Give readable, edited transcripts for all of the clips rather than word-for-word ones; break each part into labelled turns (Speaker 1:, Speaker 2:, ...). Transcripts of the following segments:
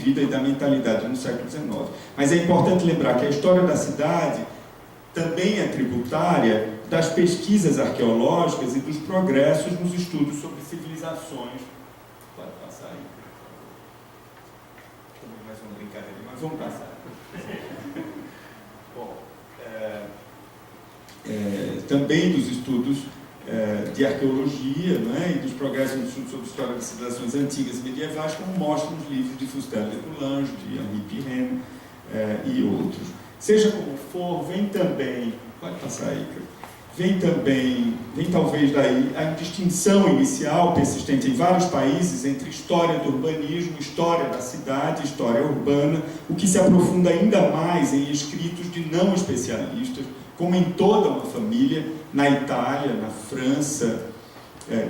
Speaker 1: vida e da mentalidade no século XIX. Mas é importante lembrar que a história da cidade também é tributária das pesquisas arqueológicas e dos progressos nos estudos sobre civilizações. Pode passar aí, por favor. Também mais uma brincadeira, mas vamos passar. Bom, também dos estudos de arqueologia, né, e dos progressos nos estudos sobre a história das civilizações antigas e medievais, como mostram os livros de Fustel de Coulanges, de Henri Pirenne e outros. Seja como for, vem também, pode passar aí, vem talvez daí a distinção inicial persistente em vários países entre história do urbanismo, história da cidade, história urbana, o que se aprofunda ainda mais em escritos de não especialistas, como em toda uma família, na Itália, na França,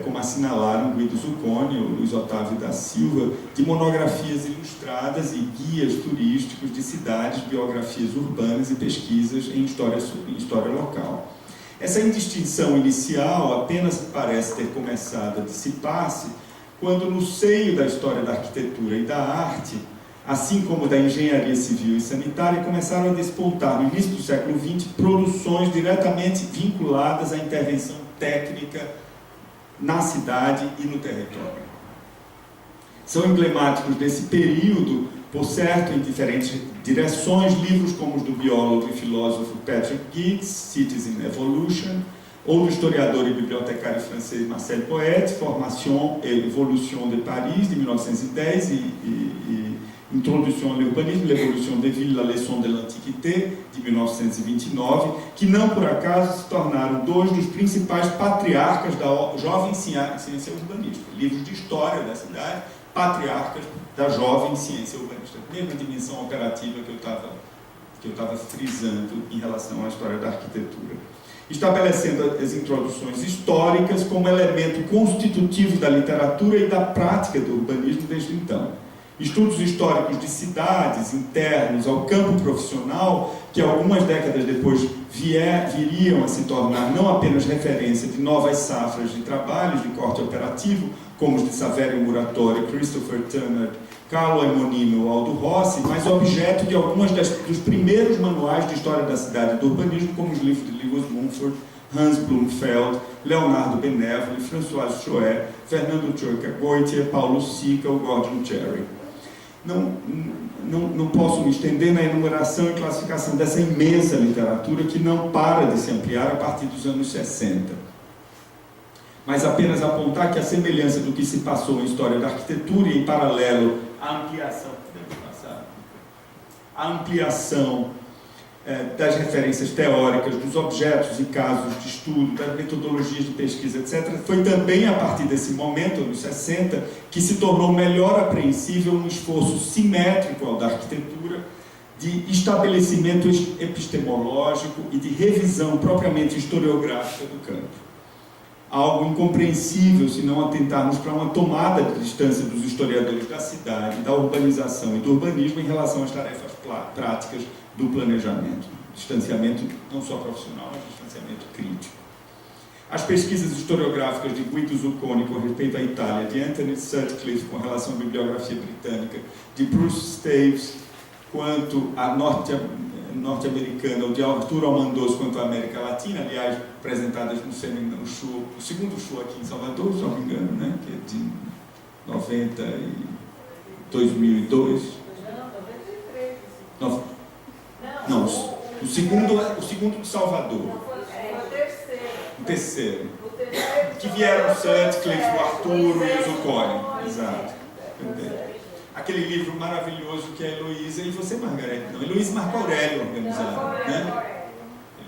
Speaker 1: como assinalaram Guido Zucconi ou Luiz Otávio da Silva, de monografias ilustradas e guias turísticos de cidades, biografias urbanas e pesquisas em história local. Essa indistinção inicial apenas parece ter começado a dissipar-se quando, no seio da história da arquitetura e da arte, assim como da engenharia civil e sanitária, começaram a despontar, no início do século XX, produções diretamente vinculadas à intervenção técnica na cidade e no território. São emblemáticos desse período, por certo, em diferentes direções, livros como os do biólogo e filósofo Patrick Giggs, Cities in Evolution, ou do historiador e bibliotecário francês Marcel Poët, Formation et Évolution de Paris, de 1910, e Introduction à l'urbanisme, l'évolution des villes, la leçon de l'Antiquité, de 1929, que não por acaso se tornaram dois dos principais patriarcas da jovem ciência urbanística. Livros de história da cidade, patriarcas da jovem ciência urbanística. A mesma dimensão operativa que eu estava frisando em relação à história da arquitetura. Estabelecendo as introduções históricas como elemento constitutivo da literatura e da prática do urbanismo desde então. Estudos históricos de cidades internos ao campo profissional, que algumas décadas depois viriam a se tornar não apenas referência de novas safras de trabalhos de corte operativo, como os de Saverio Muratori, Christopher Turner, Carlo Emonino ou Aldo Rossi, mas objeto de algumas dos primeiros manuais de história da cidade e do urbanismo, como os livros de Lewis Mumford, Hans Blumfeld, Leonardo Benevoli, François Choët, Fernando Tchorka-Goitier, Paulo Sica ou Gordon Cherry. Não posso me estender na enumeração e classificação dessa imensa literatura que não para de se ampliar a partir dos anos 60. Mas apenas apontar que a semelhança do que se passou em história da arquitetura e, em paralelo, a ampliação das referências teóricas, dos objetos e casos de estudo, das metodologias de pesquisa, etc., foi também a partir desse momento, nos 60, que se tornou melhor apreensível um esforço simétrico ao da arquitetura de estabelecimento epistemológico e de revisão propriamente historiográfica do campo. Algo incompreensível se não atentarmos para uma tomada de distância dos historiadores da cidade, da urbanização e do urbanismo em relação às tarefas práticas do planejamento. Distanciamento não só profissional, mas distanciamento crítico. As pesquisas historiográficas de Guido Zucconi com respeito à Itália, de Anthony Sutcliffe com relação à bibliografia britânica, de Bruce Staves quanto à norte-americana, ou de Arturo Almandoz quanto à América Latina, aliás, apresentadas no show, o segundo show aqui em Salvador, se não me engano, né, que é de 90 e 2002. Não, o segundo de Salvador. O terceiro. Que vieram o Sutcliffe, o Arturo e o Zucconi. Exato. Aquele livro maravilhoso que é Heloísa e você, Margarete. Não, Heloísa e Marco Aurélio organizaram, né?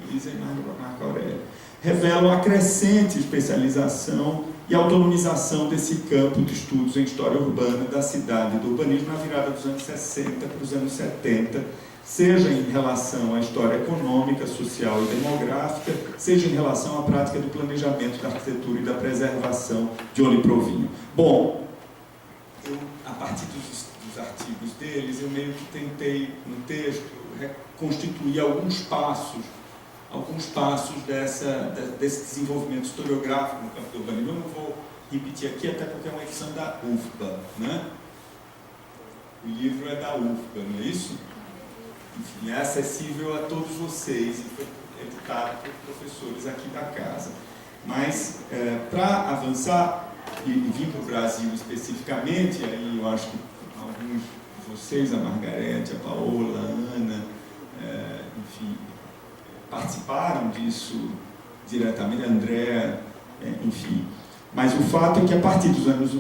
Speaker 1: Heloísa e Marco Aurélio. Revelam a crescente especialização e autonomização desse campo de estudos em história urbana da cidade e do urbanismo na virada dos anos 60 para os anos 70, seja em relação à história econômica, social e demográfica, seja em relação à prática do planejamento da arquitetura e da preservação de olho e provinho. Bom, a partir dos artigos deles, eu meio que tentei, no texto, reconstituir alguns passos desse desenvolvimento historiográfico no campo do urbanismo. Eu não vou repetir aqui, até porque é uma edição da UFBA, né? O livro é da UFBA, não é isso? Enfim, é acessível a todos vocês e foi editado por professores aqui da casa. Mas, para avançar e vir para o Brasil especificamente, aí eu acho que alguns de vocês, a Margarete, a Paola, a Ana, enfim, participaram disso diretamente, a Andréa, enfim. Mas o fato é que a partir dos anos,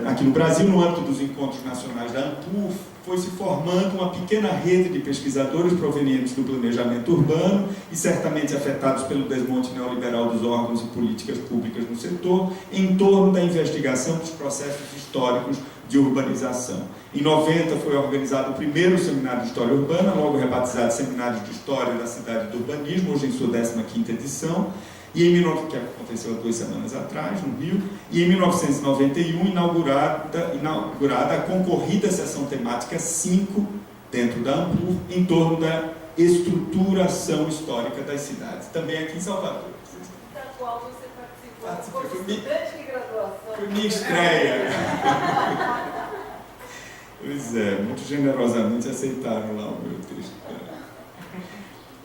Speaker 1: aqui no Brasil, no âmbito dos encontros nacionais da ANPUR, foi se formando uma pequena rede de pesquisadores provenientes do planejamento urbano e certamente afetados pelo desmonte neoliberal dos órgãos e políticas públicas no setor, em torno da investigação dos processos históricos de urbanização. Em 90 foi organizado o primeiro seminário de História Urbana, logo rebatizado Seminário de História da Cidade e do Urbanismo, hoje em sua 15ª edição, que aconteceu há 2 semanas atrás, no Rio, e em 1991 inaugurada a concorrida sessão temática 5, dentro da ANPUR, em torno da estruturação histórica das cidades, também aqui em Salvador.
Speaker 2: Da qual você participou? Foi estudante de graduação.
Speaker 1: Foi minha estreia. Pois é, muito generosamente aceitaram lá o meu texto.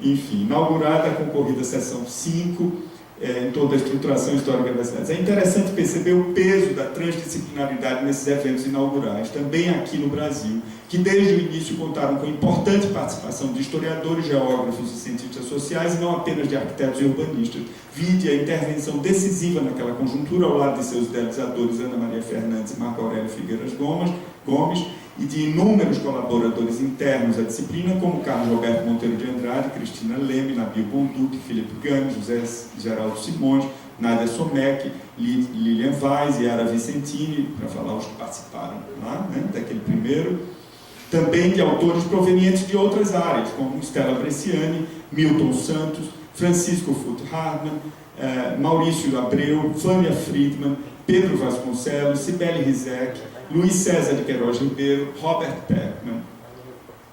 Speaker 1: Enfim, inaugurada a concorrida sessão 5, em toda a estruturação histórica das cidades. É interessante perceber o peso da transdisciplinaridade nesses eventos inaugurais, também aqui no Brasil, que desde o início contaram com importante participação de historiadores, geógrafos e cientistas sociais, e não apenas de arquitetos e urbanistas. Vide a intervenção decisiva naquela conjuntura ao lado de seus idealizadores Ana Maria Fernandes e Marco Aurélio Figueiras Gomes, e de inúmeros colaboradores internos à disciplina, como Carlos Roberto Monteiro de Andrade, Cristina Leme, Nabil Bonduque, Felipe Gami, José Geraldo Simões, Nádia Somec, Lilian Vaz e Ara Vicentini, para falar os que participaram lá, né, daquele primeiro. Também de autores provenientes de outras áreas, como Stella Bresciani, Milton Santos, Francisco Furt-Hartmann, Maurício Abreu, Vânia Friedman, Pedro Vasconcelos, Cibele Rizek, Luiz César de Queiroz Ribeiro, Robert Peckman,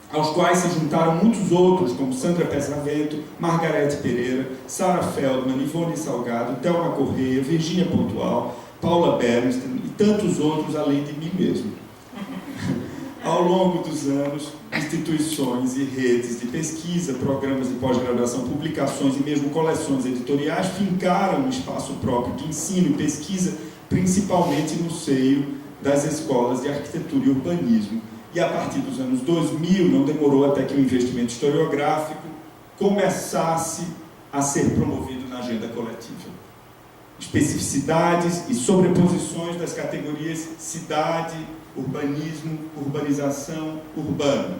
Speaker 1: aos quais se juntaram muitos outros, como Sandra Pesavento, Margarete Pereira, Sara Feldman, Ivone Salgado, Thelma Correia, Virgínia Pontual, Paula Bernstein e tantos outros, além de mim mesmo. Ao longo dos anos, instituições e redes de pesquisa, programas de pós-graduação, publicações e mesmo coleções editoriais fincaram um espaço próprio de ensino e pesquisa, principalmente no seio das escolas de arquitetura e urbanismo. E a partir dos anos 2000, não demorou até que o investimento historiográfico começasse a ser promovido na agenda coletiva. Especificidades e sobreposições das categorias cidade, urbanismo, urbanização, urbano.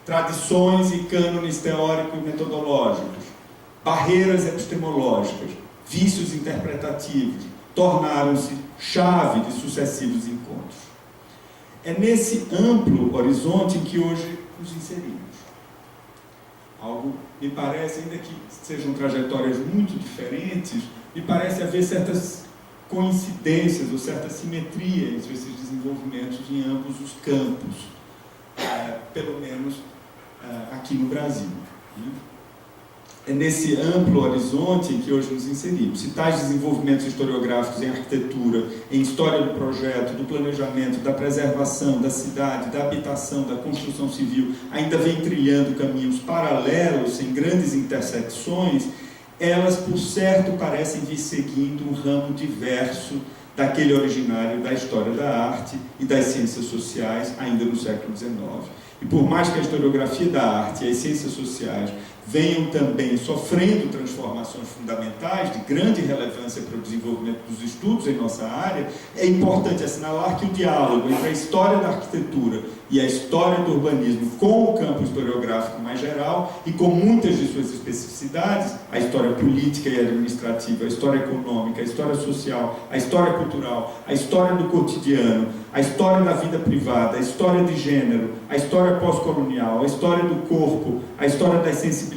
Speaker 1: Tradições e cânones teóricos e metodológicos. Barreiras epistemológicas, vícios interpretativos, tornaram-se chave de sucessivos encontros. É nesse amplo horizonte em que hoje nos inserimos. Algo, me parece, ainda que sejam trajetórias muito diferentes, me parece haver certas coincidências ou certa simetria entre esses desenvolvimentos em ambos os campos, pelo menos aqui no Brasil. É nesse amplo horizonte em que hoje nos inserimos. Se tais desenvolvimentos historiográficos em arquitetura, em história do projeto, do planejamento, da preservação, da cidade, da habitação, da construção civil, ainda vêm trilhando caminhos paralelos, sem grandes intersecções, elas, por certo, parecem vir seguindo um ramo diverso daquele originário da história da arte e das ciências sociais, ainda no século XIX. E por mais que a historiografia da arte e as ciências sociais venham também sofrendo transformações fundamentais de grande relevância para o desenvolvimento dos estudos em nossa área, é importante assinalar que o diálogo entre a história da arquitetura e a história do urbanismo com o campo historiográfico mais geral e com muitas de suas especificidades, a história política e administrativa, a história econômica, a história social, a história cultural, a história do cotidiano, a história da vida privada, a história de gênero, a história pós-colonial, a história do corpo, a história das sensibilidades,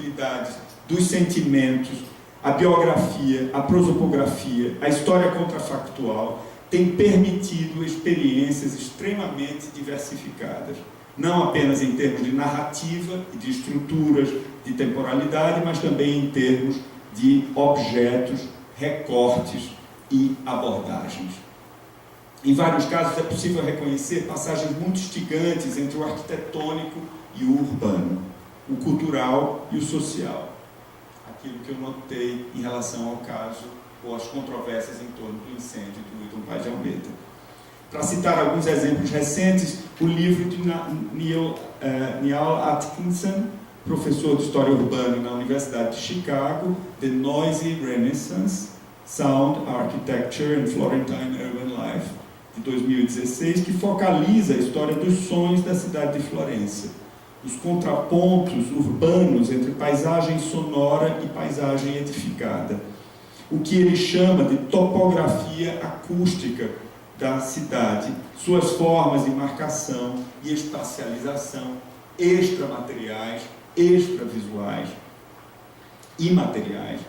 Speaker 1: dos sentimentos, a biografia, a prosopografia, a história contrafactual, tem permitido experiências extremamente diversificadas, não apenas em termos de narrativa e de estruturas de temporalidade, mas também em termos de objetos, recortes e abordagens. Em vários casos é possível reconhecer passagens muito instigantes entre o arquitetônico e o urbano, o cultural e o social. Aquilo que eu notei em relação ao caso ou às controvérsias em torno do incêndio do Hilton Paz de Almeida. Para citar alguns exemplos recentes, o livro de Neil Atkinson, professor de História Urbana na Universidade de Chicago, The Noisy Renaissance, Sound, Architecture and Florentine Urban Life, de 2016, que focaliza a história dos sonhos da cidade de Florença, os contrapontos urbanos entre paisagem sonora e paisagem edificada, o que ele chama de topografia acústica da cidade, suas formas de marcação e espacialização extramateriais, extravisuais, imateriais,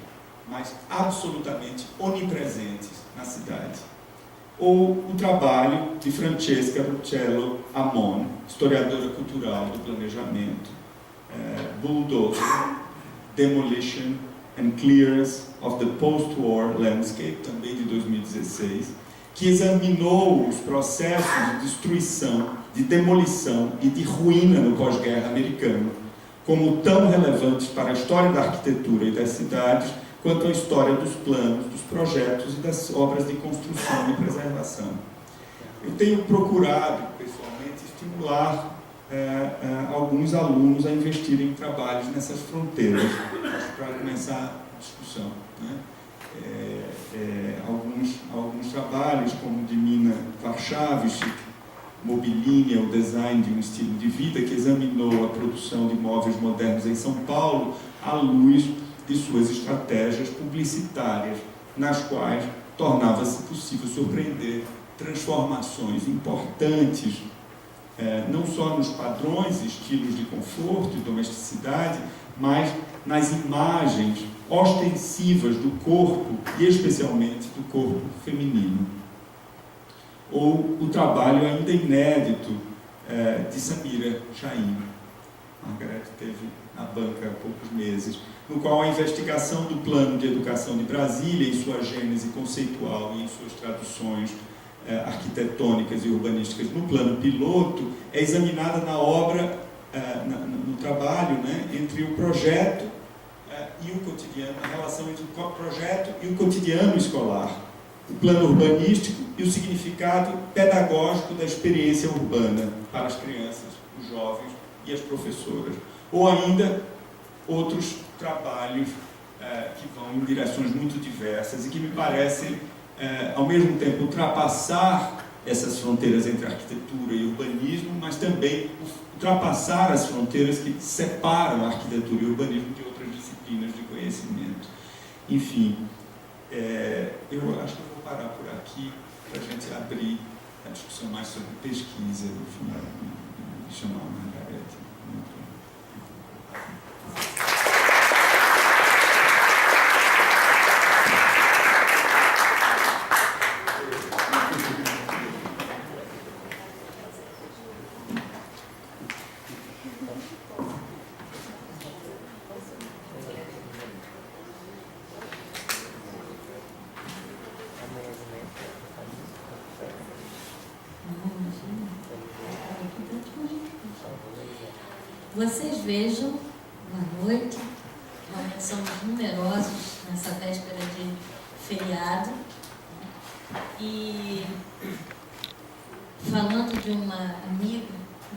Speaker 1: mas absolutamente onipresentes na cidade. Ou o trabalho de Francesca Ruccello Amon, historiadora cultural do planejamento, Bulldozer, Demolition and Clearance of the Post-War Landscape, também de 2016, que examinou os processos de destruição, de demolição e de ruína no pós-guerra americano, como tão relevantes para a história da arquitetura e das cidades, quanto a história dos planos, dos projetos e das obras de construção e preservação. Eu tenho procurado, pessoalmente, estimular alguns alunos a investirem em trabalhos nessas fronteiras, para começar a discussão, né? Alguns trabalhos, como de Mina Warszawiecki, Mobilinia, o design de um estilo de vida, que examinou a produção de móveis modernos em São Paulo à luz de suas estratégias publicitárias, nas quais tornava-se possível surpreender transformações importantes, não só nos padrões e estilos de conforto e domesticidade, mas nas imagens ostensivas do corpo, e especialmente do corpo feminino. Ou o trabalho ainda inédito de Samira Chahine. Margaret teve na banca há poucos meses, no qual a investigação do Plano de Educação de Brasília, em sua gênese conceitual e em suas traduções arquitetônicas e urbanísticas no plano piloto, é examinada na obra, no trabalho, né, entre o projeto e o cotidiano, a relação entre o projeto e o cotidiano escolar, o plano urbanístico e o significado pedagógico da experiência urbana para as crianças, os jovens e as professoras. Ou ainda outros trabalhos que vão em direções muito diversas e que me parecem, ao mesmo tempo, ultrapassar essas fronteiras entre arquitetura e urbanismo, mas também ultrapassar as fronteiras que separam a arquitetura e o urbanismo de outras disciplinas de conhecimento. Enfim, eu acho que eu vou parar por aqui para a gente abrir a discussão mais sobre pesquisa, enfim, e chamar a Margaret.
Speaker 3: Vocês vejam, boa noite, realmente somos numerosos nessa véspera de feriado, e falando de uma amiga,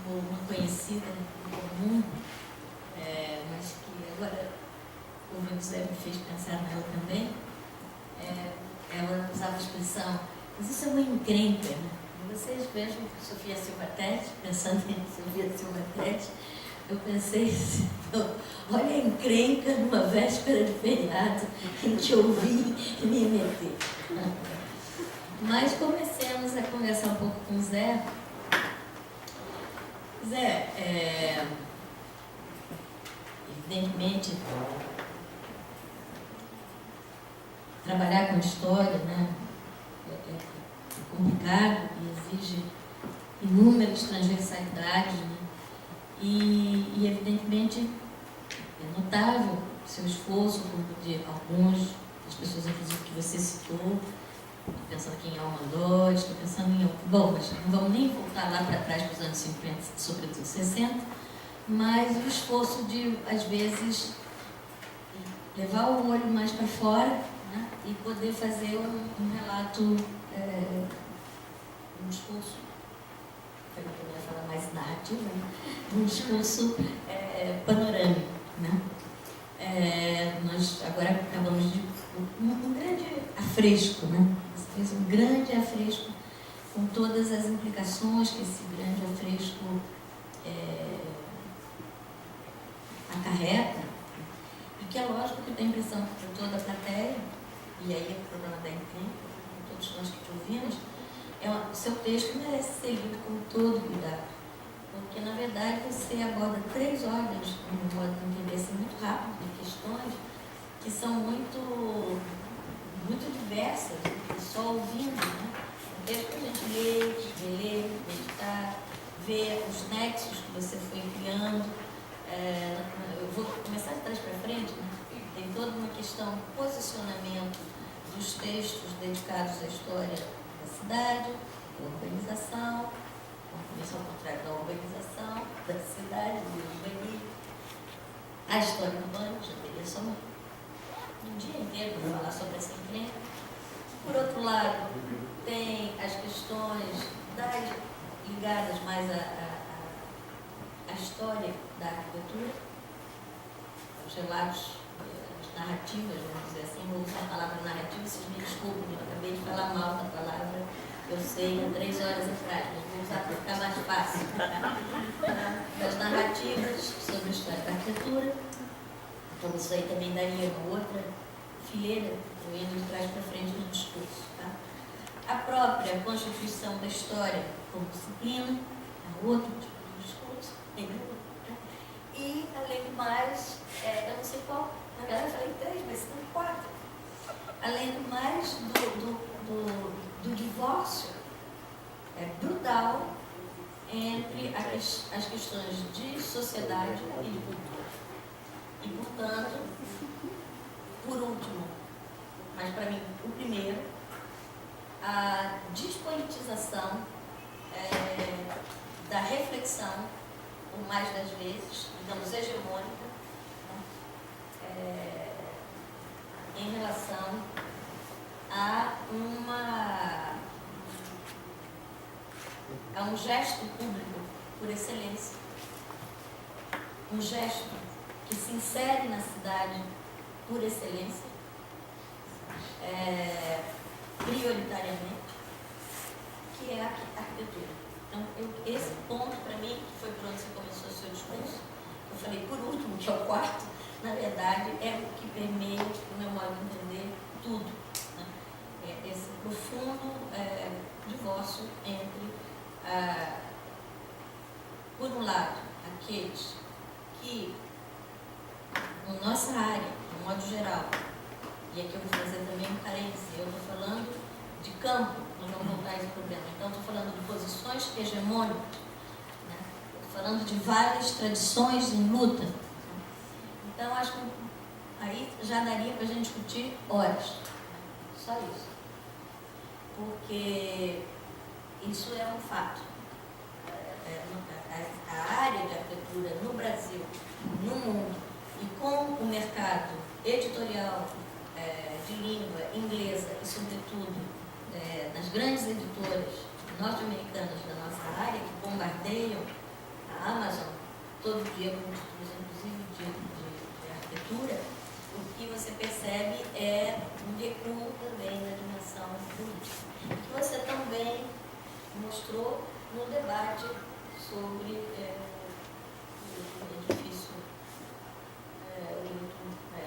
Speaker 3: uma conhecida em comum, mas que agora ouvindo Zé me fez pensar nela também, ela usava a expressão, mas isso é uma encrenca, né? E vocês vejam que Sofia Silva-Tete, pensando em Sofia Silva-Tete, eu pensei, olha a encrenca numa véspera de feriado em que eu vim me meter. Mas comecemos a conversar um pouco com o Zé. Zé, evidentemente, trabalhar com história, né, é complicado e exige inúmeras transversalidades, né? E evidentemente, é notável o seu esforço, como de alguns das pessoas, inclusive, que você citou, estou pensando aqui em Almodóvar, estou pensando em... Bom, mas não vamos nem voltar lá para trás para os anos 50, sobretudo 60, mas o esforço de, às vezes, levar o olho mais para fora, né, e poder fazer um relato, um discurso, eu não ia falar mais narrativo, né, um discurso panorâmico, né. Nós agora acabamos de um grande afresco, né? Você fez um grande afresco com todas as implicações que esse grande afresco acarreta, e que é lógico que eu tenho a impressão que para toda a plateia, e aí é o problema da encrenca, com todos nós que te ouvimos, o seu texto merece ser lido com todo cuidado, porque na verdade você aborda 3 ordens, de modo de entender assim, muito rápido, de questões que são muito diversas, e só ouvindo, né? Um texto que a gente lê, meditar, ver os nexos que você foi criando. Eu vou começar de trás para frente, né? Tem toda uma questão de posicionamento dos textos dedicados à história da cidade, da urbanização, isso ao contrário da urbanização, da cidade, do urbanismo, a história urbana, já teria só um dia inteiro para falar sobre essa encrenca. Por outro lado, tem as questões ligadas mais à história da arquitetura, os relatos, as narrativas, vamos dizer assim. Vou usar a palavra narrativa, vocês me desculpem, eu acabei de falar mal da palavra, eu sei, há 3 horas atrás, mas vou usar para ficar mais fácil. As narrativas sobre a história da arquitetura, então isso aí também daria uma outra fileira, eu indo de trás para frente no discurso. Tá? A própria constituição da história como disciplina, é outro tipo de discurso. E, além do mais, eu não sei qual, na verdade eu falei 3, mas são 4. Além do mais, do divórcio brutal entre as questões de sociedade e de cultura. E, portanto, por último, mas para mim o primeiro, a despolitização da reflexão, por mais das vezes, digamos, hegemônica, né, em relação a um gesto público por excelência, um gesto que se insere na cidade por excelência, prioritariamente, que é a arquitetura. Então, esse ponto, para mim, que foi por onde você começou o seu discurso, eu falei por último, que é o 4º, na verdade, é o que permeia, no meu modo de entender, tudo. Né? Esse profundo divórcio entre, por um lado, aqueles que, na nossa área, de modo geral, e aqui eu vou fazer também um parêntese, eu estou falando de campo, nós vamos voltar a esse problema. Então, estou falando de posições hegemônicas, né? Estou falando de várias tradições em luta. Né? Então, acho que aí já daria para a gente discutir horas. Né? Só isso. Porque isso é um fato. A área de arquitetura no Brasil, no mundo, e com o mercado editorial de língua inglesa e, sobretudo, nas grandes editoras norte-americanas da nossa área, que bombardeiam a Amazon todo dia com títulos, inclusive de arquitetura, o que você percebe é um recuo também na dimensão política, que você também mostrou no debate sobre o edifício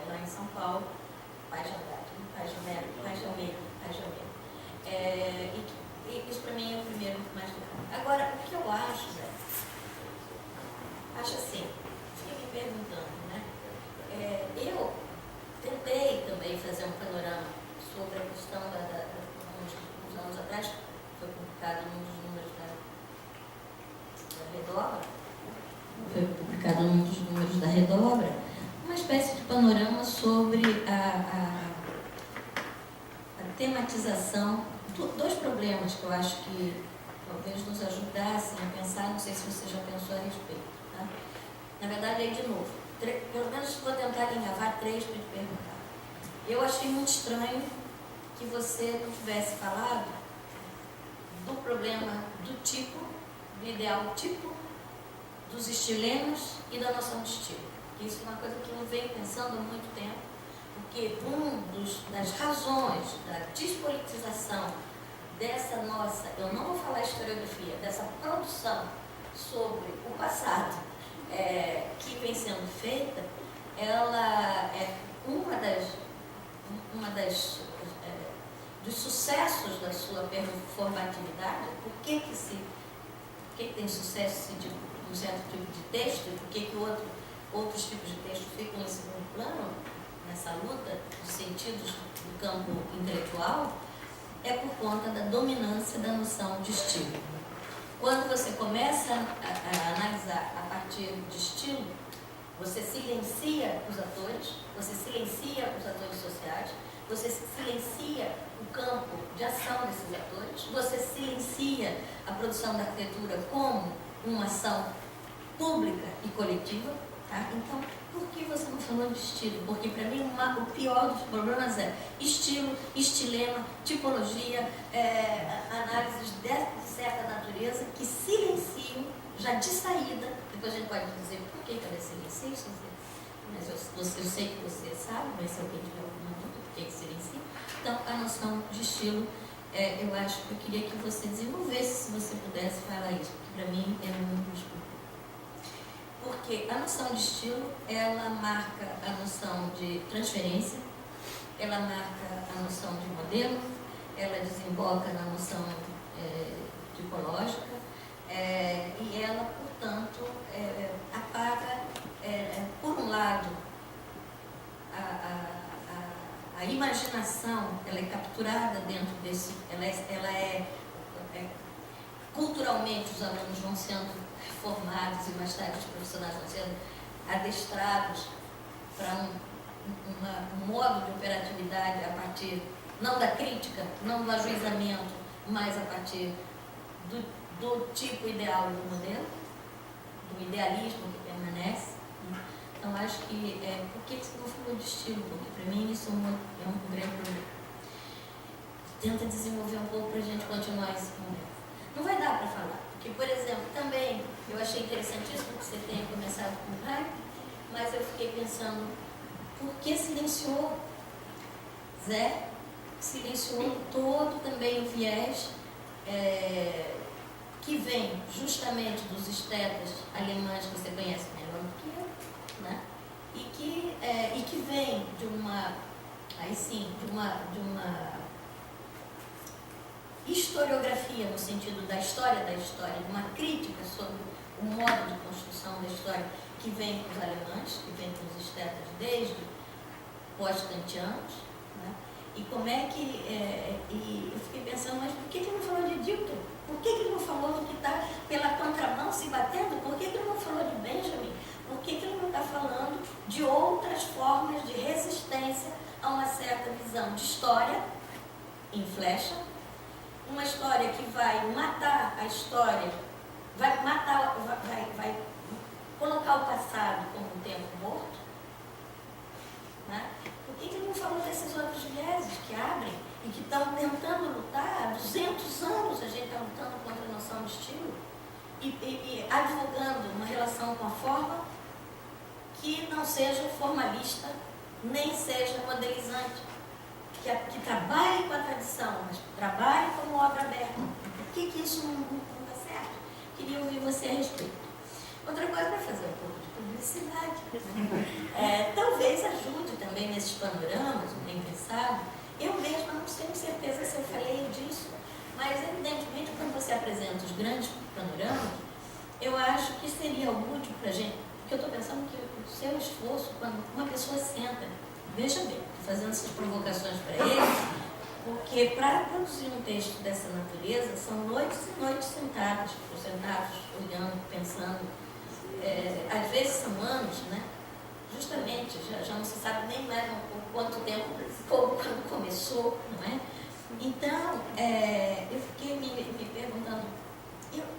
Speaker 3: lá em São Paulo, e isso para mim é o primeiro mais legal. Agora, o que eu acho, Zé? Acho assim, fiquei me perguntando, né? Eu tentei também fazer um panorama sobre a questão uns anos atrás, foi publicado num dos números da Redobra, uma espécie de panorama sobre a tematização, dois problemas que eu acho que talvez nos ajudassem a pensar, não sei se você já pensou a respeito. Tá? Na verdade, aí de novo, pelo menos vou tentar alinhavar três para te perguntar. Eu achei muito estranho que você não tivesse falado do problema do tipo, do ideal tipo, dos estilemas e da noção de estilo. Isso é uma coisa que eu venho pensando há muito tempo, porque das razões da despolitização dessa nossa, eu não vou falar historiografia, dessa produção sobre o passado que vem sendo feita, ela é dos sucessos da sua performatividade. Por que tem sucesso de um certo tipo de texto e por que outros tipos de texto ficam em segundo plano nessa luta dos sentidos do campo intelectual? É por conta da dominância da noção de estilo. Quando você começa a analisar a partir de estilo, você silencia os atores sociais, você silencia o campo de ação desses atores, você silencia a produção da arquitetura como uma ação pública e coletiva. Tá? Então, por que você não falou de estilo? Porque para mim o pior dos problemas é estilo, estilema, tipologia, análises de certa natureza que silenciam já de saída. Depois a gente pode dizer por que ela silencia, mas eu sei que você sabe, mas se alguém tiver alguma dúvida, por que silencia? Então, a noção de estilo, eu acho que eu queria que você desenvolvesse, se você pudesse falar isso, porque para mim é muito escuro. Porque a noção de estilo, ela marca a noção de transferência, ela marca a noção de modelo, ela desemboca na noção tipológica, e ela, portanto, apaga, por um lado, a imaginação, ela é capturada dentro desse, culturalmente os alunos vão sendo formados e mais tarde os profissionais vão sendo adestrados para um modo de operatividade a partir, não da crítica, não do ajuizamento, mas a partir do tipo ideal do modelo, do idealismo que permanece. Então, acho que, por que você não falou de estilo? Porque, para mim, isso é um grande problema. Tenta desenvolver um pouco para a gente continuar esse conversa. Não vai dar para falar, porque, por exemplo, também, eu achei interessantíssimo que você tenha começado com o Hayek, mas eu fiquei pensando, por que silenciou Zé? Silenciou todo também o viés que vem justamente dos estetas alemães que você conhece melhor do que eu, né? E que vem de uma historiografia no sentido da história, de uma crítica sobre o modo de construção da história que vem com os alemães, que vem com os estetas desde pós-kantianos, né? E como é que... e eu fiquei pensando, mas por que ele não falou de Dilthey? Por que ele não falou do que está pela contramão se batendo? Por que ele não falou de Benjamin? Por que ele não está falando de outras formas de resistência a uma certa visão de história em flecha? Uma história que vai matar a história, vai colocar o passado como um tempo morto, né? Por que ele não falou desses outros vieses que abrem e que estão tentando lutar? Há 200 anos a gente está lutando contra a noção de estilo e advogando uma relação com a forma que não seja formalista, nem seja modelizante, que trabalhe com a tradição, mas trabalhe como obra aberta. Por que isso não dá certo? Queria ouvir você a respeito. Outra coisa, para fazer um pouco de publicidade, talvez ajude também nesses panoramas, bem pensado. Eu mesma não tenho certeza se eu falei disso, mas evidentemente quando você apresenta os grandes panoramas, eu acho que seria útil para a gente, porque eu estou pensando que o seu esforço, quando uma pessoa senta, veja bem, fazendo essas provocações para ele, porque para produzir um texto dessa natureza, são noites e noites sentados, olhando, pensando, às vezes são anos, né? Justamente, já não se sabe nem mais quanto tempo, quando começou, não é? Então, eu fiquei me perguntando,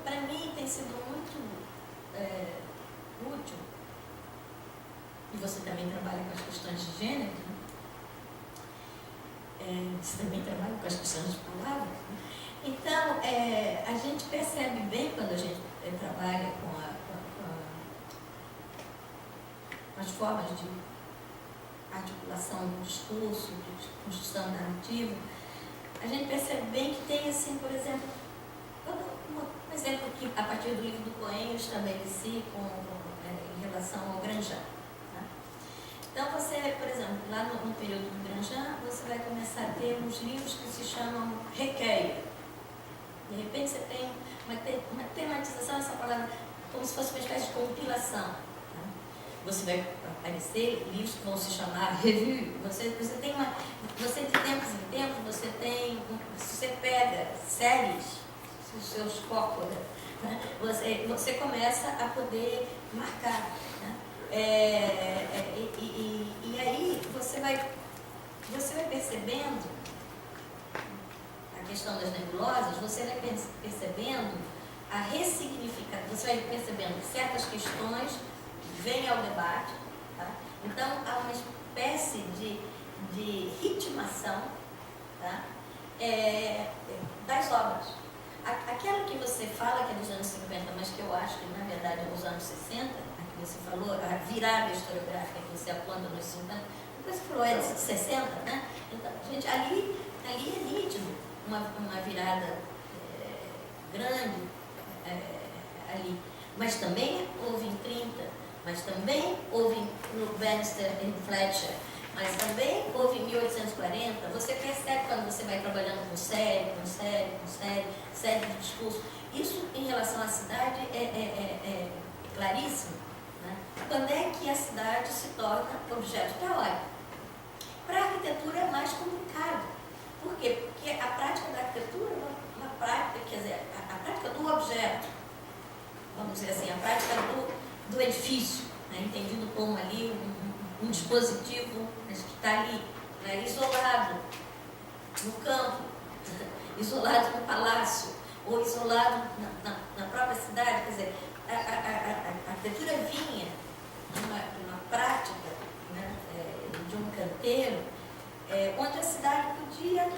Speaker 3: para mim tem sido muito útil, e você também trabalha com as questões de gênero, né? Você também trabalha com as questões de palavras, né? Então, a gente percebe bem quando a gente trabalha com as formas de articulação do discurso, de construção narrativa, a gente percebe bem que tem, assim, por exemplo, um exemplo que, a partir do livro do Cohen, eu estabeleci em relação ao Grandjean. Tá? Então, você, por exemplo, lá no período do Grandjean, você vai começar a ter uns livros que se chamam requeio. De repente, você tem uma tematização, essa palavra, como se fosse uma espécie de compilação. Tá? Você vai aparecer livros que vão se chamar revue. Você tem de tempos em tempos, você pega séries, os seus focos, né? Você começa a poder marcar. Né? E aí você vai percebendo a questão das nebulosas, você vai percebendo a ressignificação, você vai percebendo que certas questões vêm ao debate. Tá? Então, há uma espécie de ritmação, tá? Das obras. Aquela que você fala que é dos anos 50, mas que eu acho que, na verdade, é dos anos 60, a que você falou, a virada historiográfica que você aponta nos 50, depois você falou, é de 60, né? Então, gente, ali é nítido uma virada grande ali. Mas também houve em 30, mas também houve no Bannister e Fletcher, mas também houve em 1840. Você percebe quando você vai trabalhando com série de discurso. Isso, em relação à cidade, é claríssimo. Né? Quando é que a cidade se torna objeto teórico? Para a arquitetura é mais complicado. Por quê? Porque a prática da arquitetura é uma prática, quer dizer, a prática do objeto, vamos dizer assim, a prática do edifício, né? Entendido como ali um dispositivo que está ali, né? Isolado no campo, isolado no palácio, ou isolado na própria cidade. Quer dizer, a arquitetura vinha de uma prática, né? De um canteiro, onde a cidade podia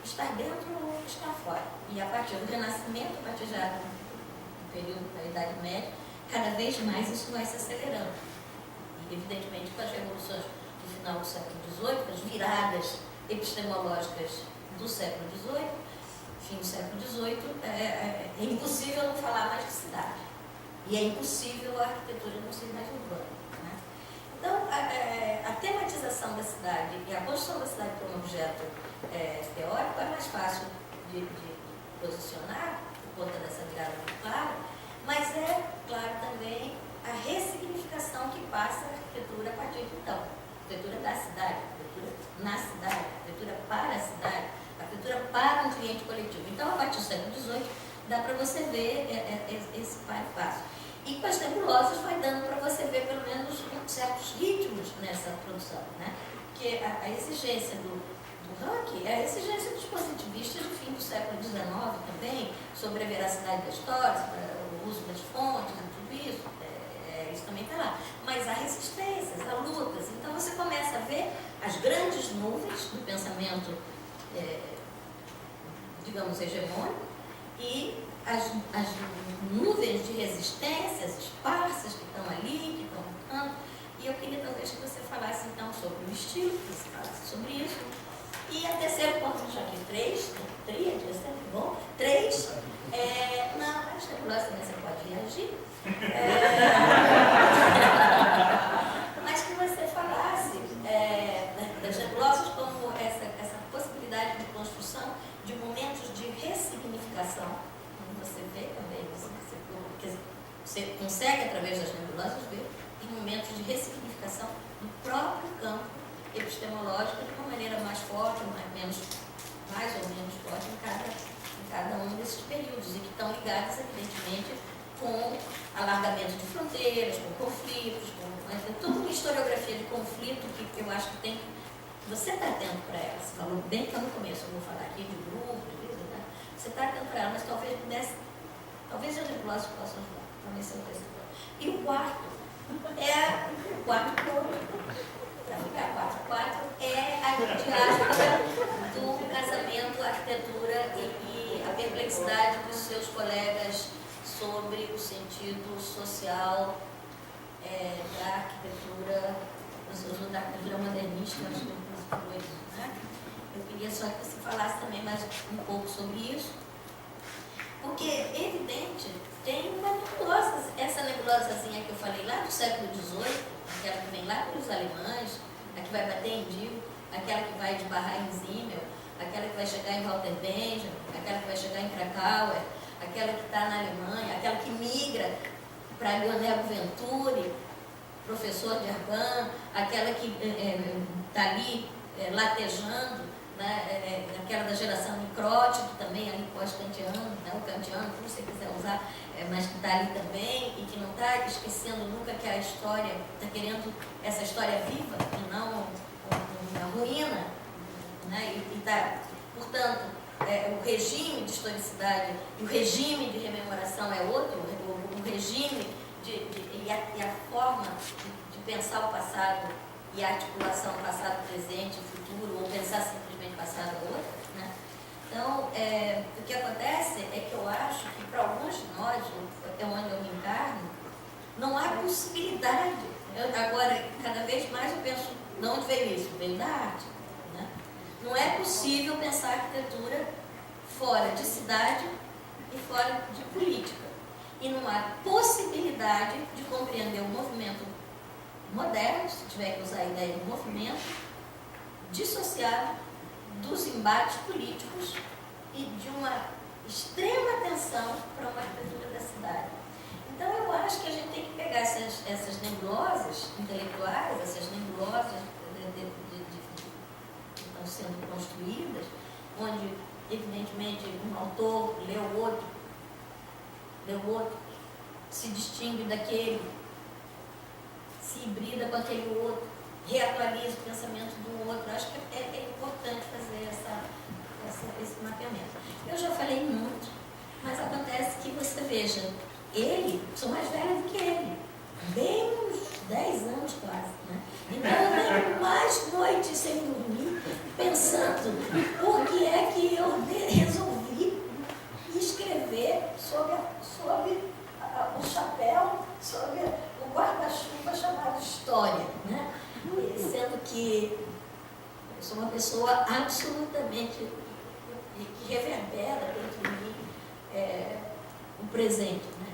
Speaker 3: estar dentro ou estar fora. E a partir do Renascimento, a partir já do período da Idade Média, cada vez mais isso vai se acelerando. E, evidentemente, com as revoluções do final do século XVIII, com as viradas epistemológicas do século XVIII, fim do século XVIII, é impossível não falar mais de cidade. E é impossível a arquitetura não ser mais urbana. Né? Então, a tematização da cidade e a construção da cidade como objeto teórico é mais fácil de posicionar, por conta dessa virada muito clara, mas é, claro, também a ressignificação que passa a arquitetura a partir de então. A arquitetura da cidade, a arquitetura na cidade, a arquitetura para a cidade, a arquitetura para um cliente coletivo. Então, a partir do século XVIII, dá para você ver esse passo. E com as nebulosas vai dando para você ver, pelo menos, certos ritmos nessa produção. Né? Porque a exigência do Ranke é a exigência dos positivistas do fim do século XIX também, sobre a veracidade da história, o uso das fontes e tudo isso. Isso também está lá. Mas há resistências, há lutas. Então você começa a ver as grandes nuvens do pensamento, digamos, hegemônico, e as nuvens de resistências esparsas que estão ali, que estão no canto. E eu queria talvez que você falasse então sobre o estilo, que você falasse sobre isso. E a terceira ponto, já que 3, tríade, é sempre bom. 3, não, acho que também você pode reagir. Mas que você falasse das nebulosas como essa possibilidade de construção de momentos de ressignificação, como você vê também, você consegue, através das nebulosas, ver momentos de ressignificação do próprio campo epistemológico de uma maneira mais forte, mais ou menos forte em cada um desses períodos, e que estão ligados, evidentemente, com alargamento de fronteiras, com conflitos, com toda uma historiografia de conflito que eu acho que tem que Você está atento para ela. Você falou bem que no começo, eu vou falar aqui de grupo, né? Você está atento para ela, mas talvez pudesse, talvez a nebulosa possa ajudar. Talvez seja o terceiro. E o quarto é o quarto para ficar quatro é a diáspora do casamento, a arquitetura e a perplexidade dos seus colegas sobre o sentido social da arquitetura, da arquitetura modernista, acho que eu isso, né? Eu queria só que você falasse também mais um pouco sobre isso, porque é evidente, tem uma nebulosa, essa nebulosazinha que eu falei lá do século XVIII, aquela que vem lá pelos alemães, a que vai bater em Dio, aquela que vai desbarrar em Zimmel, aquela que vai chegar em Walter Benjamin, aquela que vai chegar em Krakauer, aquela que está na Alemanha, aquela que migra para Leonel Venturi, professor de Arban, aquela que está ali latejando, né, aquela da geração Nicrótico, também ali pós-kantiano, né, o kantiano, como você quiser usar, mas que está ali também e que não está esquecendo nunca que a história, está querendo essa história viva e não uma ruína, né, e está, portanto, o regime de historicidade e o regime de rememoração é outro, o regime e a forma de pensar o passado e a articulação passado, presente, futuro, ou pensar simplesmente passado é outra, né? Então, o que acontece é que eu acho que para alguns de nós, é onde eu me encarno, não há possibilidade. Agora, cada vez mais eu penso, de onde veio isso? Veio da arte, né? Não é possível pensar arquitetura fora de cidade e fora de política. E não há possibilidade de compreender o movimento moderno, se tiver que usar a ideia de movimento, dissociado dos embates políticos e de uma extrema atenção para uma arquitetura da cidade. Então, eu acho que a gente tem que pegar essas nebulosas intelectuais, essas nebulosas que estão sendo construídas, onde, evidentemente, um autor lê o outro, se distingue daquele, se hibrida com aquele outro, reatualiza o pensamento do outro. Acho que é importante fazer esse mapeamento. Eu já falei muito, mas acontece que você veja, sou mais velha do que ele, bem uns 10 anos quase, né? Então eu tenho mais noites sem dormir, pensando por que é que eu resolvi escrever sobre o chapéu, sobre o guarda-chuva chamado história, né? Sendo que eu sou uma pessoa absolutamente que reverbera dentro de mim o presente, né?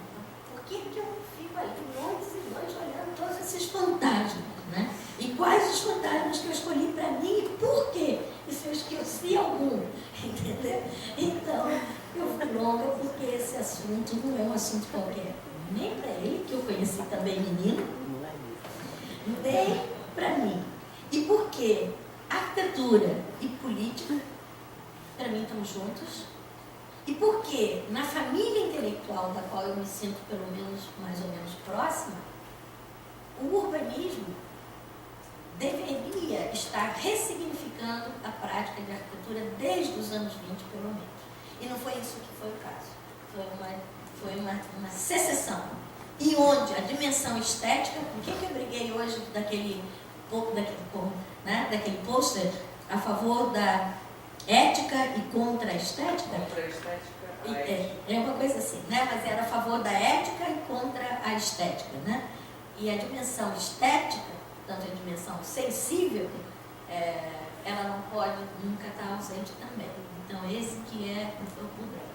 Speaker 3: Por que eu fico ali noites e noites olhando todos esses fantasmas, né? E quais os fantasmas que eu escolhi para mim e por quê? E se eu esqueci algum, entendeu? Então, eu fui longa porque esse assunto não é um assunto qualquer. Nem para ele, que eu conheci também menino, nem para mim. E por quê? Arquitetura e política, para mim, estão juntos. E por quê? Na família intelectual da qual eu me sinto, pelo menos, mais ou menos próxima, o urbanismo deveria estar ressignificando a prática de arquitetura desde os anos 20, pelo menos. E não foi isso que foi o caso. Foi uma secessão. E onde a dimensão estética, por que eu briguei hoje daquele pôster a favor da ética e contra a estética?
Speaker 2: Contra a estética.
Speaker 3: É uma coisa assim, né? Mas era a favor da ética e contra a estética, né? E a dimensão estética, tanto a dimensão sensível, ela não pode nunca estar ausente também. Então, esse que é o problema.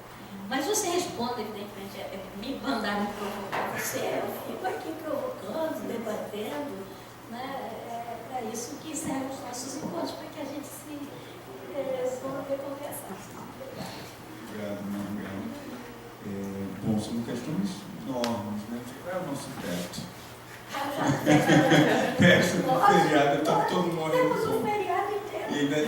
Speaker 3: Mas você responde, evidentemente, me mandaram provocar você, eu fico aqui provocando, debatendo, né? É para isso que servem os nossos encontros, para que a gente se resolva conversar.
Speaker 1: Obrigado, Margarida. Bom, são questões enormes, né? Qual é o nosso teto? Teto do feriado, está todo mundo morrendo
Speaker 3: Temos um feriado inteiro.
Speaker 1: E ainda eu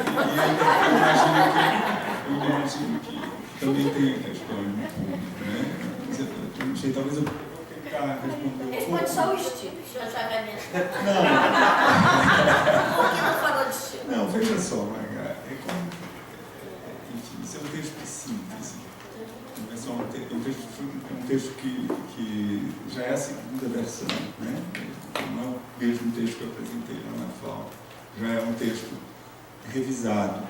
Speaker 1: imagino que também tem questões no público, né? Mas eu não sei, talvez eu tentar responder.
Speaker 3: Responde só o estilo, já vai me
Speaker 1: Não.
Speaker 3: Por que não falou de estilo?
Speaker 1: Não, veja só, Maga, enfim, isso é um texto de síntese. É só um texto que já é a segunda versão, né? Não é o mesmo texto que eu apresentei lá na FAO. Já é um texto revisado.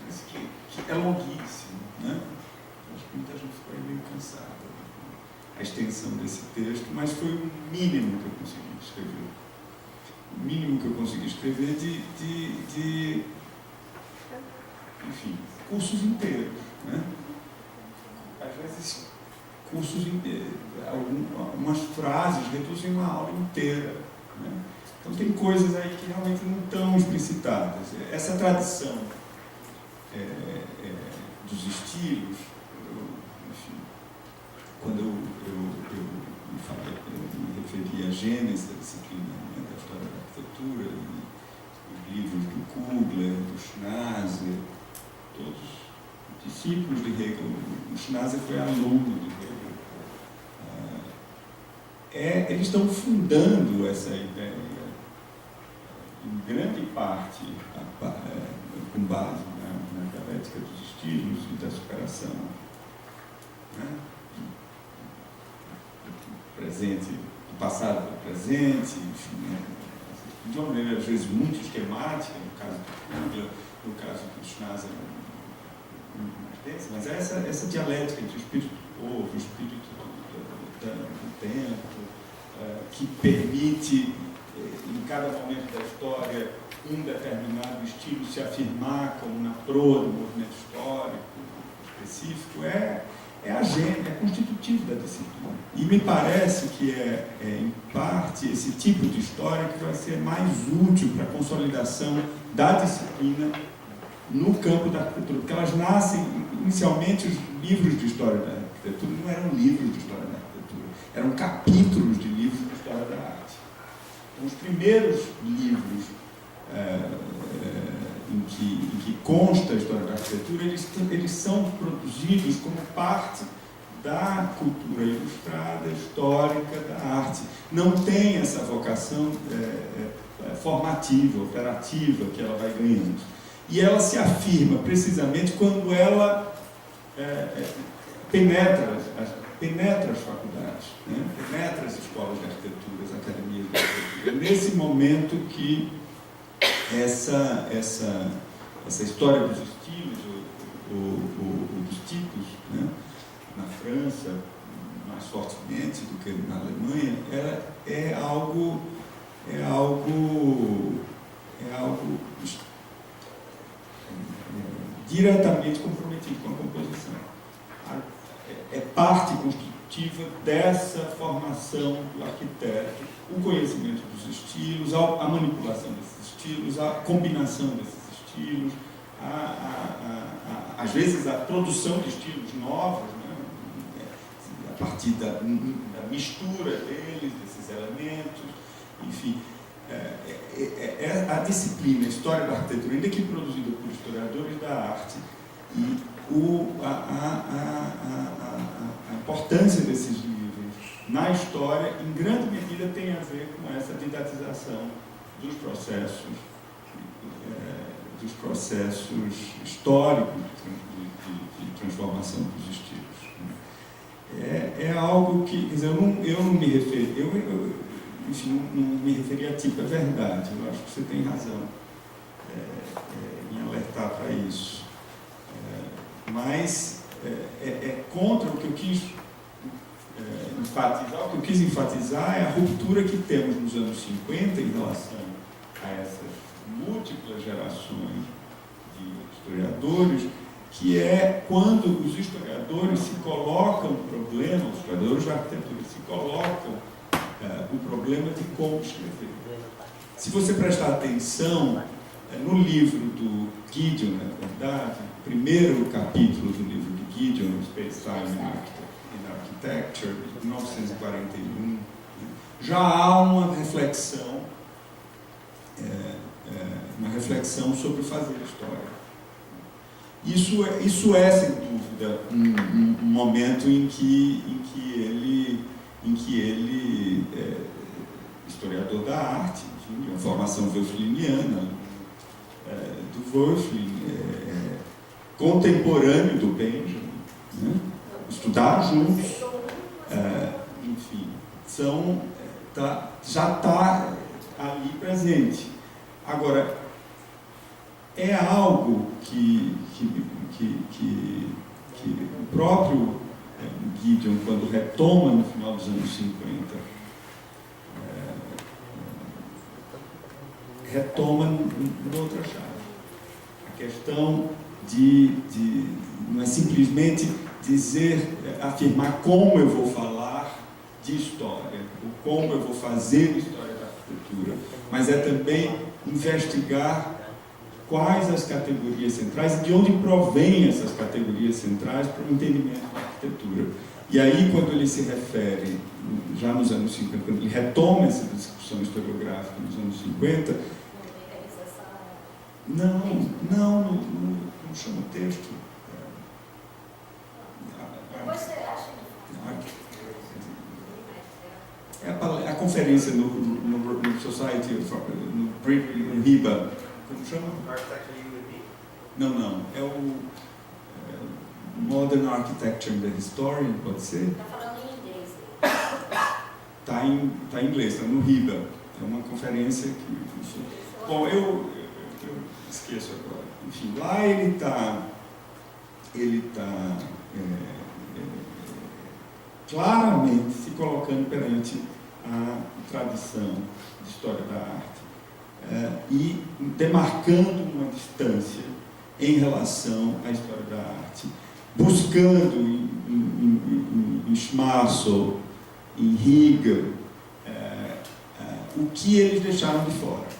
Speaker 1: Isso que é longuíssimo, né? Acho que muita gente ficou meio cansada a extensão desse texto, mas foi o mínimo que eu consegui escrever. O mínimo que eu consegui escrever de enfim, cursos inteiros, né? Às vezes, cursos inteiros, algumas frases reduzem uma aula inteira, né? Então tem coisas aí que realmente não estão explicitadas. Essa tradição dos estilos, enfim, quando eu me referi à gênese da disciplina, né, da história da arquitetura, e os livros do Kugler, do Schnazer, todos discípulos de Hegel. O Schnazer foi aluno de Hegel. Eles estão fundando essa ideia, em grande parte, com base na dialética dos estilos e da superação, né? Do presente, do passado para o presente, enfim, né? De uma maneira, às vezes, muito esquemática, no caso do Kugler, no caso do Schnazer, mas essa dialética entre o espírito do povo, o espírito do tempo, que permite, em cada momento da história, um determinado estilo se afirmar como na proa do movimento histórico específico, é a gênese, é constitutivo da disciplina. E me parece que em parte, esse tipo de história que vai ser mais útil para a consolidação da disciplina no campo da arquitetura, porque elas nascem, inicialmente, os livros de história da arquitetura não eram livros de história da arquitetura, eram capítulos de livros de história da arte. Então, os primeiros livros em que consta a história da arquitetura, eles são produzidos como parte da cultura ilustrada, histórica, da arte. Não tem essa vocação formativa, operativa que ela vai ganhando. E ela se afirma precisamente quando ela penetra as faculdades, né? Penetra as escolas de arquitetura, as academias de arquitetura. Nesse momento que essa história dos estilos, ou dos tipos, né? Na França, mais fortemente do que na Alemanha, ela é algo diretamente comprometido com a composição. É parte constitutiva dessa formação do arquiteto, o conhecimento dos estilos, a manipulação desses estilos, a combinação desses estilos, às vezes a produção de estilos novos, né? A partir da mistura deles, desses elementos, enfim. A disciplina, a história da arquitetura, ainda que produzida por historiadores da arte, e a importância desses livros na história, em grande medida, tem a ver com essa didatização dos processos históricos de transformação dos estilos. É algo que, quer dizer, eu não me referi, enfim, não me referi a tipo, é verdade, eu acho que você tem razão em alertar para isso. Mas é contra o que eu quis enfatizar. O que eu quis enfatizar é a ruptura que temos nos anos 50 em relação a essas múltiplas gerações de historiadores, que é quando os historiadores se colocam o problema, os historiadores da arquitetura se colocam o problema de como escrever. Se você prestar atenção no livro do Gideon, na verdade, o primeiro capítulo do livro de Gideon, Space, Time and Architecture, de 1941, já há uma reflexão sobre fazer história. Isso é sem dúvida, um momento em que ele em que ele é historiador da arte, enfim, de uma formação wölfliniana, do Wölflin, contemporâneo do Benjamin, né? Estudaram juntos, enfim, já está ali presente. Agora, é algo que o próprio Gideon, quando retoma no final dos anos 50, retoma numa outra chave. A questão não é simplesmente afirmar como eu vou falar de história, ou como eu vou fazer história da arquitetura, mas é também investigar quais as categorias centrais e de onde provêm essas categorias centrais para o entendimento da arquitetura. E aí, quando ele se refere, já nos anos 50, quando ele retoma essa discussão historiográfica nos anos 50, não chama o texto.
Speaker 2: Você acha?
Speaker 1: É a conferência no Society, no RIBA. Como chama? Não. É o Modern Architecture and the Historian, pode ser?
Speaker 2: Está falando em inglês.
Speaker 1: Está em inglês, está no RIBA. É uma conferência que... Bom, eu esqueço agora. Enfim, lá ele está claramente se colocando perante a tradição de história da arte e demarcando uma distância em relação à história da arte, buscando em Schmarsow, em Hegel, o que eles deixaram de fora.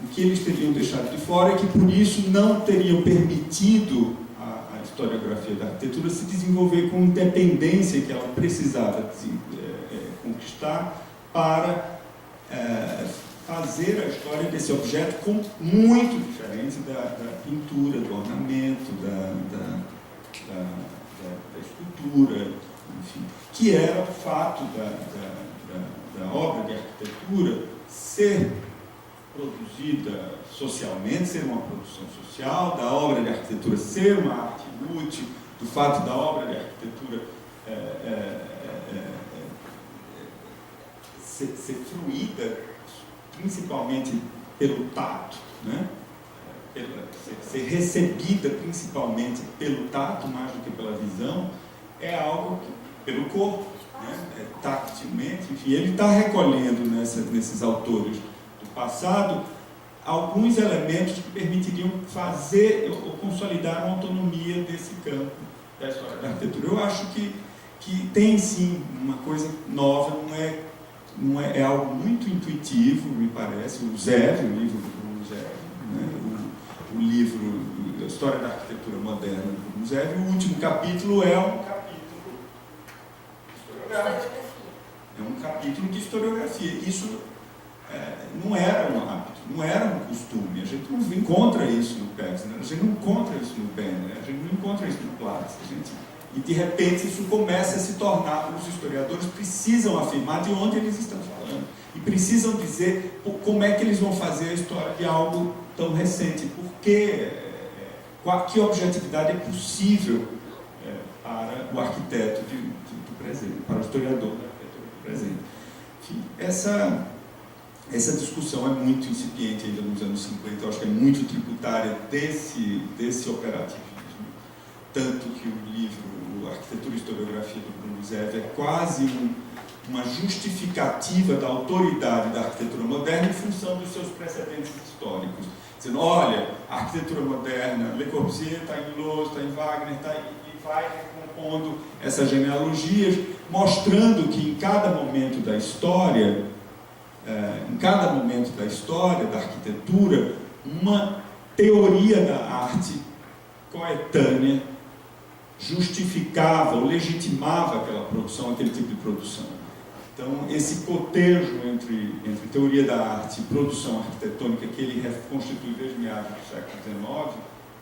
Speaker 1: O que eles teriam deixado de fora é que, por isso, não teriam permitido a historiografia da arquitetura se desenvolver com independência que ela precisava conquistar para fazer a história desse objeto muito diferente da pintura, do ornamento, da escultura, enfim, que era o fato da obra de arquitetura ser produzida socialmente, ser uma produção social, da obra de arquitetura ser uma arte útil, do fato da obra de arquitetura ser fruída principalmente pelo tato, né? Ser recebida principalmente pelo tato, mais do que pela visão, é algo que, pelo corpo, né? Tactilmente, enfim, ele está recolhendo nesses autores passado, alguns elementos que permitiriam fazer ou consolidar uma autonomia desse campo da história da arquitetura. Eu acho que tem sim uma coisa nova, é algo muito intuitivo, me parece. O Zev, o livro do Bruno Zev, né? o livro A História da Arquitetura Moderna do Bruno Zev, o último capítulo é um capítulo historiográfico. É um capítulo de historiografia. Isso não era um hábito, não era um costume. A gente não encontra isso no Pevsner, a gente não encontra isso no Benner, a gente não encontra isso no Platz. E de repente isso começa a se tornar, os historiadores precisam afirmar de onde eles estão falando e precisam dizer como é que eles vão fazer a história de algo tão recente, porque que objetividade é possível para o arquiteto do presente, para o historiador da arquitetura do presente. Enfim, essa discussão é muito incipiente ainda nos anos 50, eu acho que é muito tributária desse operativismo. Tanto que o livro Arquitetura e Historiografia do Bruno Zev é quase uma justificativa da autoridade da arquitetura moderna em função dos seus precedentes históricos. Dizendo, olha, a arquitetura moderna, Le Corbusier está em Loos, está em Wagner, e vai recompondo essas genealogias, mostrando que em cada momento da história, da arquitetura, uma teoria da arte coetânea justificava ou legitimava aquela produção, aquele tipo de produção. Então, esse cotejo entre teoria da arte e produção arquitetônica que ele constitui desde meados do século XIX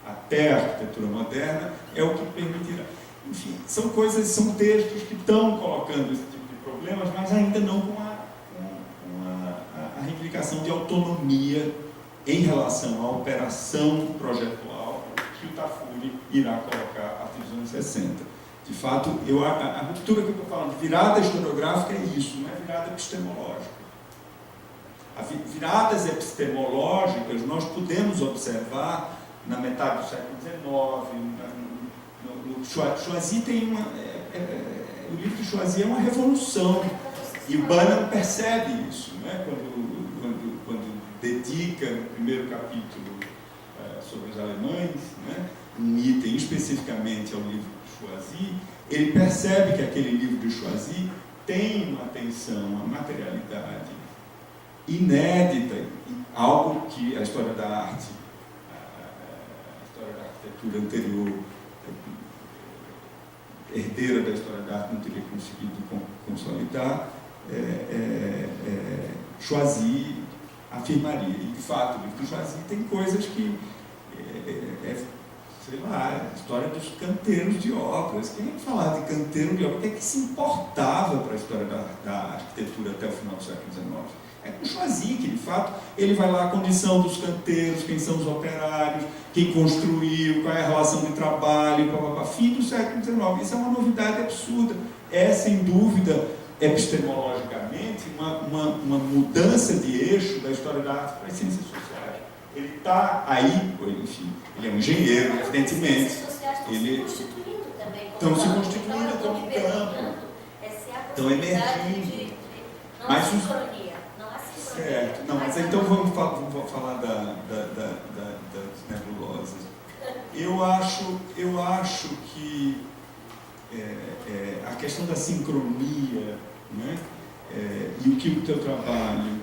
Speaker 1: até a arquitetura moderna é o que permitirá. Enfim, são textos que estão colocando esse tipo problemas, mas ainda não com a reivindicação de autonomia em relação à operação projetual que o Tafuri irá colocar a partir dos anos 60. De fato, a ruptura que eu estou falando, de virada historiográfica, é isso, não é virada epistemológica. Viradas epistemológicas nós podemos observar na metade do século XIX. Choisy tem o livro de Choisy é uma revolução, e o Bannon percebe isso, né? Quando dedica no primeiro capítulo sobre os alemães, né? Um item especificamente ao livro de Choisy, ele percebe que aquele livro de Choisy tem uma atenção à materialidade inédita, algo que a história da arte, a história da arquitetura anterior, herdeira da história da arte, não teria conseguido consolidar. Choisy afirmaria, e de fato o livro de Choisy tem coisas que sei lá, a história dos canteiros de obras. Quem é falar de canteiro de obras? O que é que se importava para a história da arquitetura até o final do século XIX? É com Choisy que, de fato, ele vai lá a condição dos canteiros, quem são os operários, quem construiu, qual é a relação de trabalho, fim do século XIX. Isso é uma novidade absurda. É, sem dúvida, epistemologicamente, uma mudança de eixo da história da arte para as ciências sociais. Ele está aí, enfim, ele é um engenheiro, evidentemente.
Speaker 4: As ciências sociais estão se constituindo também.
Speaker 1: Estão se constituindo como campo. Estão emergindo.
Speaker 4: Não há sincronia.
Speaker 1: Certo. Não, mas então vamos falar das nebulosas. Eu acho que a questão da sincronia, né, e o que o teu trabalho,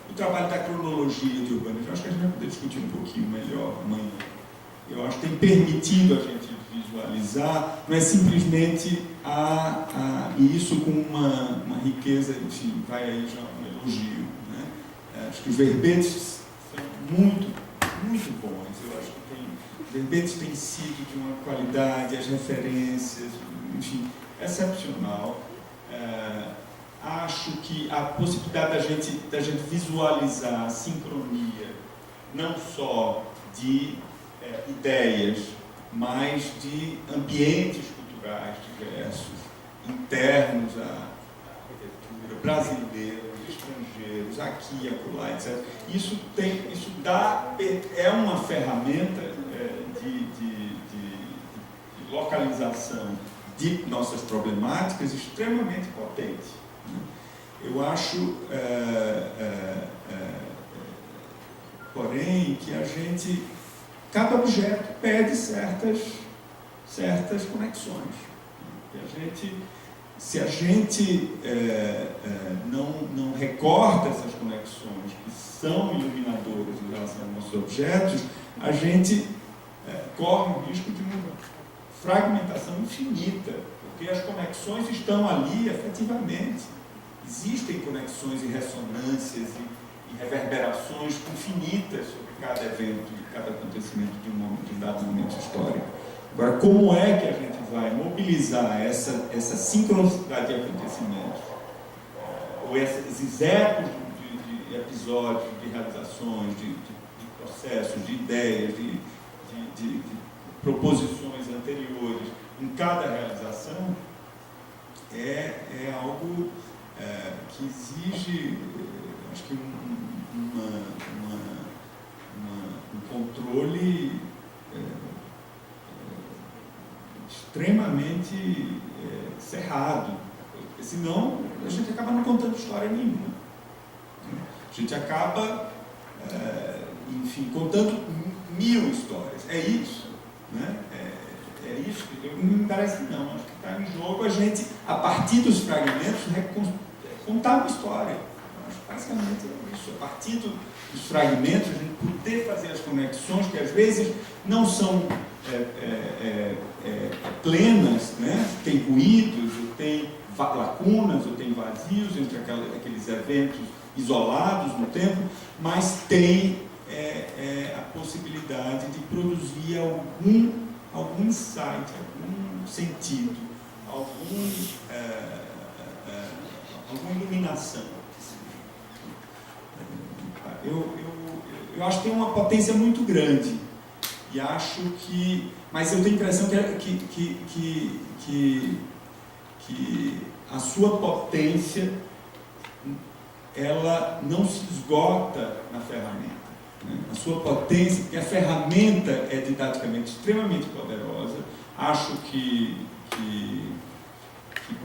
Speaker 1: o trabalho da cronologia de urbanismo, acho que a gente vai poder discutir um pouquinho melhor amanhã. Eu acho que tem permitido a gente visualizar, não é simplesmente e isso com uma riqueza, enfim, vai aí já um elogio. Acho que os verbetes são muito, muito bons. Eu acho que os verbetes têm sido de uma qualidade, as referências, enfim, excepcional. Acho que a possibilidade da gente visualizar a sincronia, não só de ideias, mas de ambientes culturais diversos, internos à arquitetura brasileira, estrangeiros, aqui, acolá, etc. Isso é uma ferramenta de localização de nossas problemáticas extremamente potente. Eu acho, porém, que cada objeto pede certas conexões. Se a gente não recorta essas conexões que são iluminadoras em relação aos nossos objetos, a gente corre o risco de uma fragmentação infinita, porque as conexões estão ali efetivamente. Existem conexões e ressonâncias e reverberações infinitas sobre cada evento e cada acontecimento de um dado momento histórico. Agora, como é que a gente vai mobilizar essa sincronicidade de acontecimentos, ou esses ecos de episódios, de realizações, de processos, de ideias, de proposições anteriores em cada realização, é algo que exige, acho que um controle extremamente cerrado, porque senão a gente acaba não contando história nenhuma. A gente acaba, enfim, contando 1000 histórias. É isso, né? É isso que me parece que não. Acho que está em jogo a gente, a partir dos fragmentos, contar uma história. Acho que basicamente é isso. A partir dos fragmentos, a gente poder fazer as conexões que às vezes não são plenas, né? Tem ruídos, ou tem lacunas, ou tem vazios entre aqueles eventos isolados no tempo, mas tem a possibilidade de produzir algum insight, algum sentido, alguma iluminação. Eu acho que tem uma potência muito grande. E acho que... Mas eu tenho a impressão que a sua potência, ela não se esgota na ferramenta. Né? A sua potência, porque a ferramenta é didaticamente extremamente poderosa. Acho que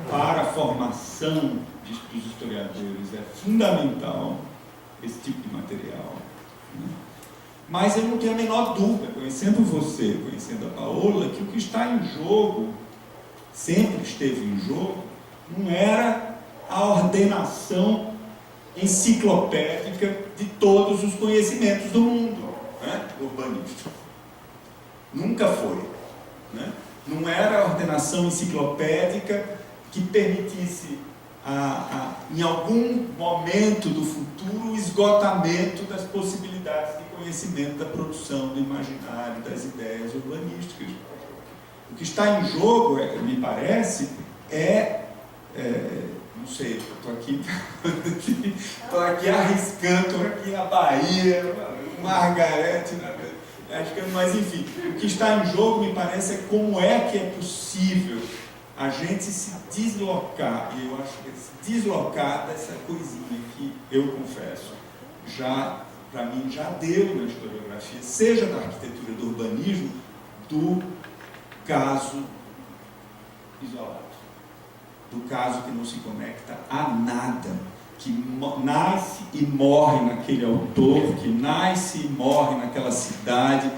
Speaker 1: para a formação dos historiadores é fundamental esse tipo de material. Né? Mas eu não tenho a menor dúvida, conhecendo você, conhecendo a Paola, que o que está em jogo, sempre esteve em jogo, não era a ordenação enciclopédica de todos os conhecimentos do mundo, né? Urbanístico. Nunca foi. Né? Não era a ordenação enciclopédica que permitisse, em algum momento do futuro, o esgotamento das possibilidades de conhecimento da produção, do imaginário, das ideias urbanísticas. O que está em jogo, me parece, não sei, estou aqui arriscando, estou aqui na Bahia, Margarete, mas enfim, o que está em jogo, me parece, é como é que é possível a gente se deslocar, e eu acho que se deslocar dessa coisinha que, eu confesso, para mim, já deu na historiografia, seja da arquitetura do urbanismo, do caso isolado, do caso que não se conecta a nada, que nasce e morre naquele autor, que nasce e morre naquela cidade,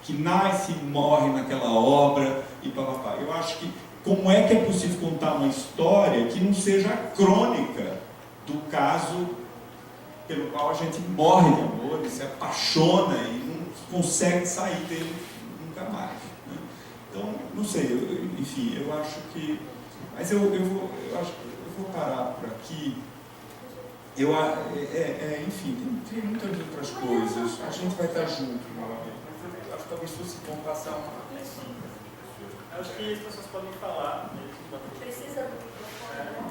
Speaker 1: que nasce e morre naquela obra, e papapá. Eu acho que como é que é possível contar uma história que não seja a crônica do caso pelo qual a gente morre de amor e se apaixona e não consegue sair dele nunca mais. Né? Então, não sei, enfim, eu acho que... Mas eu vou parar por aqui. Enfim, tem muitas outras coisas. A gente vai estar junto novamente. Mas eu acho que talvez fosse bom passar uma...
Speaker 5: Acho que as pessoas podem falar.
Speaker 4: Precisa do microfone.